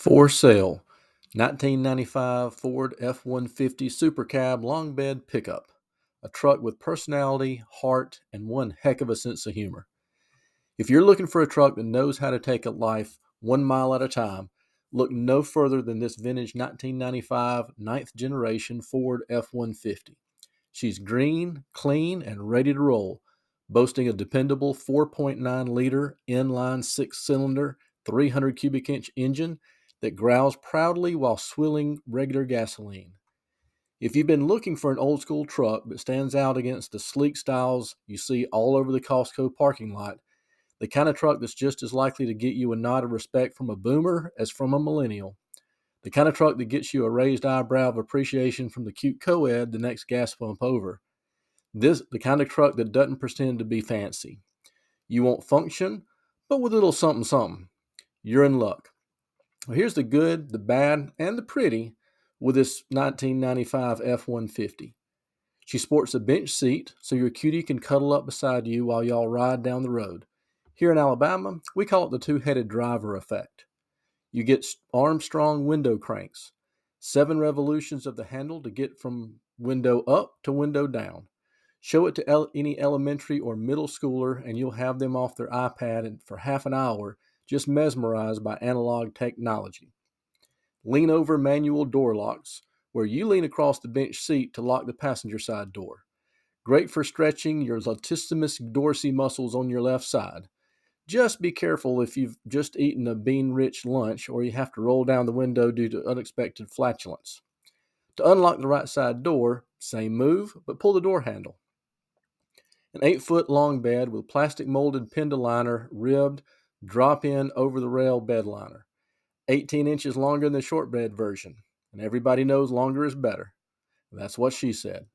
For sale, 1995 Ford F-150 SuperCab long bed pickup. A truck with personality, heart, and one heck of a sense of humor. If you're looking for a truck that knows how to take a life 1 mile at a time, look no further than this vintage 1995 ninth generation Ford F-150. She's green, clean, and ready to roll, boasting a dependable 4.9-liter inline six-cylinder, 300 cubic inch engine that growls proudly while swilling regular gasoline. If you've been looking for an old school truck that stands out against the sleek styles you see all over the Costco parking lot, the kind of truck that's just as likely to get you a nod of respect from a boomer as from a millennial, the kind of truck that gets you a raised eyebrow of appreciation from the cute co-ed the next gas pump over. This the kind of truck that doesn't pretend to be fancy. You won't function, but with a little something something. You're in luck. Well, here's the good, the bad, and the pretty with this 1995 F-150. She sports a bench seat so your cutie can cuddle up beside you while y'all ride down the road. Here in Alabama, we call it the two-headed driver effect. You get Armstrong window cranks, 7 revolutions of the handle to get from window up to window down. Show it to any elementary or middle schooler, and you'll have them off their iPad and for half an hour just mesmerized by analog technology. Lean over manual door locks, where you lean across the bench seat to lock the passenger side door. Great for stretching your latissimus dorsi muscles on your left side. Just be careful if you've just eaten a bean-rich lunch or you have to roll down the window due to unexpected flatulence. To unlock the right side door, same move, but pull the door handle. An 8-foot long bed with plastic molded penduliner, ribbed, drop-in over-the-rail bed liner. 18 inches longer than the short bed version, and everybody knows longer is better. That's what she said.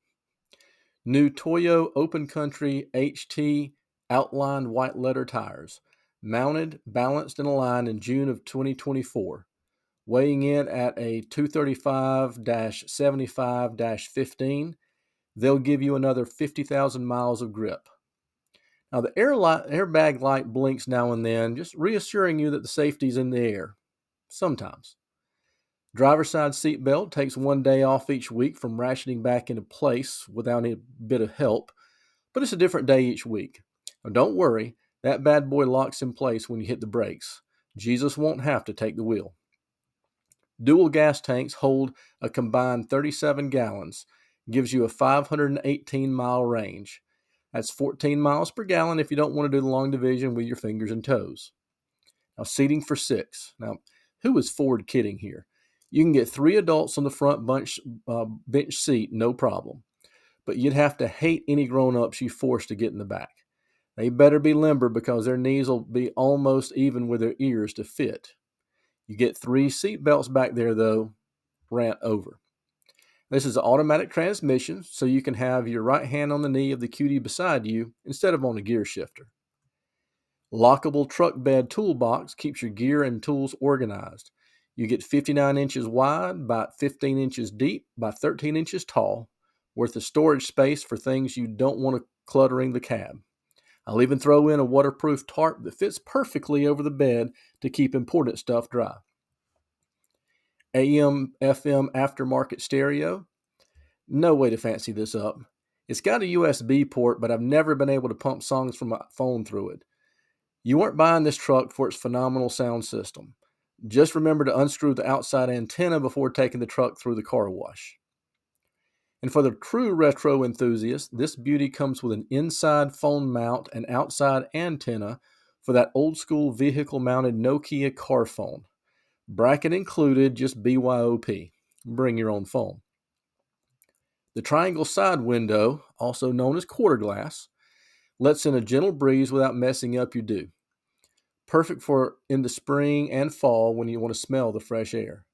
New Toyo Open Country HT outlined white letter tires, mounted, balanced, and aligned in June of 2024, weighing in at a 235-75-15. They'll give you another 50,000 miles of grip. Now, the airbag light blinks now and then, just reassuring you that the safety's in the air. Sometimes. Driver's side seat belt takes 1 day off each week from ratcheting back into place without any bit of help, but it's a different day each week. Now, don't worry, that bad boy locks in place when you hit the brakes. Jesus won't have to take the wheel. Dual gas tanks hold a combined 37 gallons, gives you a 518-mile range. That's 14 miles per gallon if you don't want to do the long division with your fingers and toes. Now, seating for 6. Now, who is Ford kidding here? You can get 3 adults on the front bench seat, no problem. But you'd have to hate any grown-ups you force to get in the back. They better be limber because their knees will be almost even with their ears to fit. You get 3 seat belts back there, though. Rant over. This is an automatic transmission, so you can have your right hand on the knee of the cutie beside you instead of on a gear shifter. Lockable truck bed toolbox keeps your gear and tools organized. You get 59 inches wide by 15 inches deep by 13 inches tall, worth of storage space for things you don't want cluttering the cab. I'll even throw in a waterproof tarp that fits perfectly over the bed to keep important stuff dry. AM, FM aftermarket stereo. No way to fancy this up. It's got a USB port, but I've never been able to pump songs from my phone through it. You weren't buying this truck for its phenomenal sound system. Just remember to unscrew the outside antenna before taking the truck through the car wash. And for the true retro enthusiast, this beauty comes with an inside phone mount and outside antenna for that old school vehicle mounted Nokia car phone. Bracket included, just BYOP. Bring your own phone. The triangle side window, also known as quarter glass, lets in a gentle breeze without messing up your dew. Perfect for in the spring and fall when you want to smell the fresh air.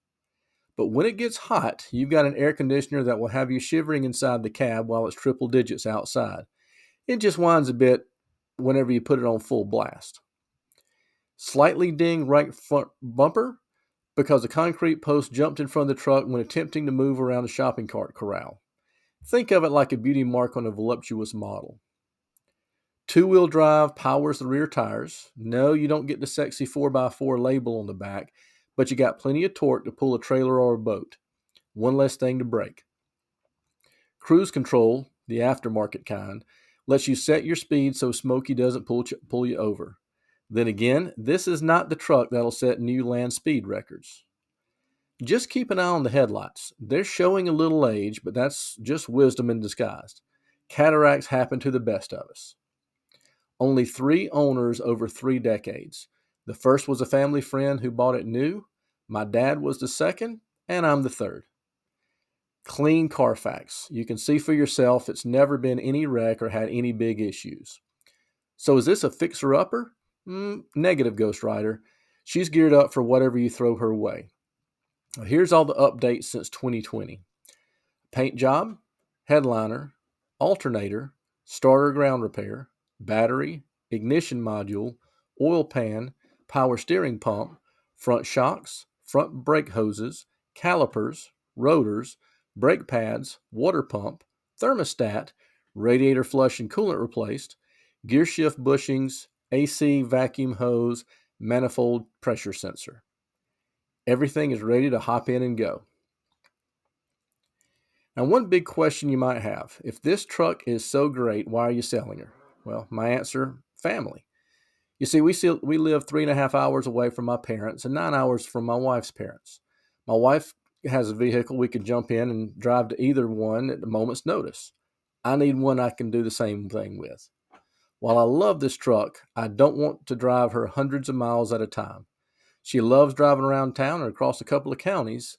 But when it gets hot, you've got an air conditioner that will have you shivering inside the cab while it's triple digits outside. It just whines a bit whenever you put it on full blast. Slightly dinged right front bumper because a concrete post jumped in front of the truck when attempting to move around a shopping cart corral. Think of it like a beauty mark on a voluptuous model. 2-wheel drive powers the rear tires. No, you don't get the sexy 4x4 label on the back, but you got plenty of torque to pull a trailer or a boat. One less thing to break. Cruise control, the aftermarket kind, lets you set your speed so Smokey doesn't pull you over. Then again, this is not the truck that'll set new land speed records. Just keep an eye on the headlights. They're showing a little age, but that's just wisdom in disguise. Cataracts happen to the best of us. Only 3 owners over 3 decades. The first was a family friend who bought it new. My dad was the second, and I'm the third. Clean Carfax. You can see for yourself it's never been any wreck or had any big issues. So is this a fixer-upper? Negative, Ghost Rider. She's geared up for whatever you throw her way. Here's all the updates since 2020. Paint job, headliner, alternator, starter ground repair, battery, ignition module, oil pan, power steering pump, front shocks, front brake hoses, calipers, rotors, brake pads, water pump, thermostat, radiator flush and coolant replaced, gear shift bushings, AC vacuum hose, manifold pressure sensor. Everything is ready to hop in and go. Now, one big question you might have, if this truck is so great, why are you selling her? Well, my answer, family. You see, we live 3.5 hours away from my parents and 9 hours from my wife's parents. My wife has a vehicle we could jump in and drive to either one at a moment's notice. I need one I can do the same thing with. While I love this truck, I don't want to drive her hundreds of miles at a time. She loves driving around town or across a couple of counties.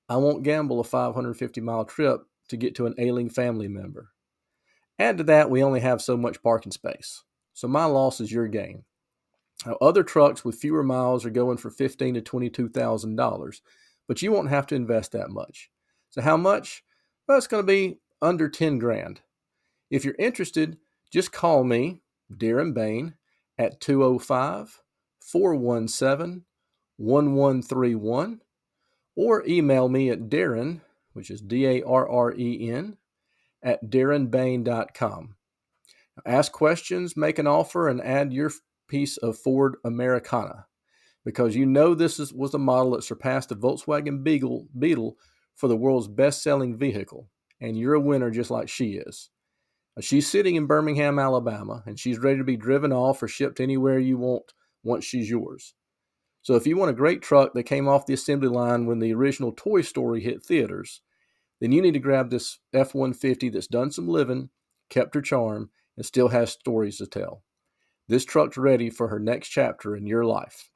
I won't gamble a 550-mile trip to get to an ailing family member. Add to that, we only have so much parking space. So my loss is your gain. Now, other trucks with fewer miles are going for $15,000 to $22,000, but you won't have to invest that much. So how much? Well, it's going to be under 10 grand. If you're interested, just call me, Darren Bain, at 205-417-1131, or email me at Darren, which is Darren, at darrenbain.com. Ask questions, make an offer, and add your piece of Ford Americana, because you know this was a model that surpassed the Volkswagen Beetle for the world's best-selling vehicle, and you're a winner just like she is. She's sitting in Birmingham, Alabama, and she's ready to be driven off or shipped anywhere you want once she's yours. So if you want a great truck that came off the assembly line when the original Toy Story hit theaters, then you need to grab this F-150 that's done some living, kept her charm, and still has stories to tell. This truck's ready for her next chapter in your life.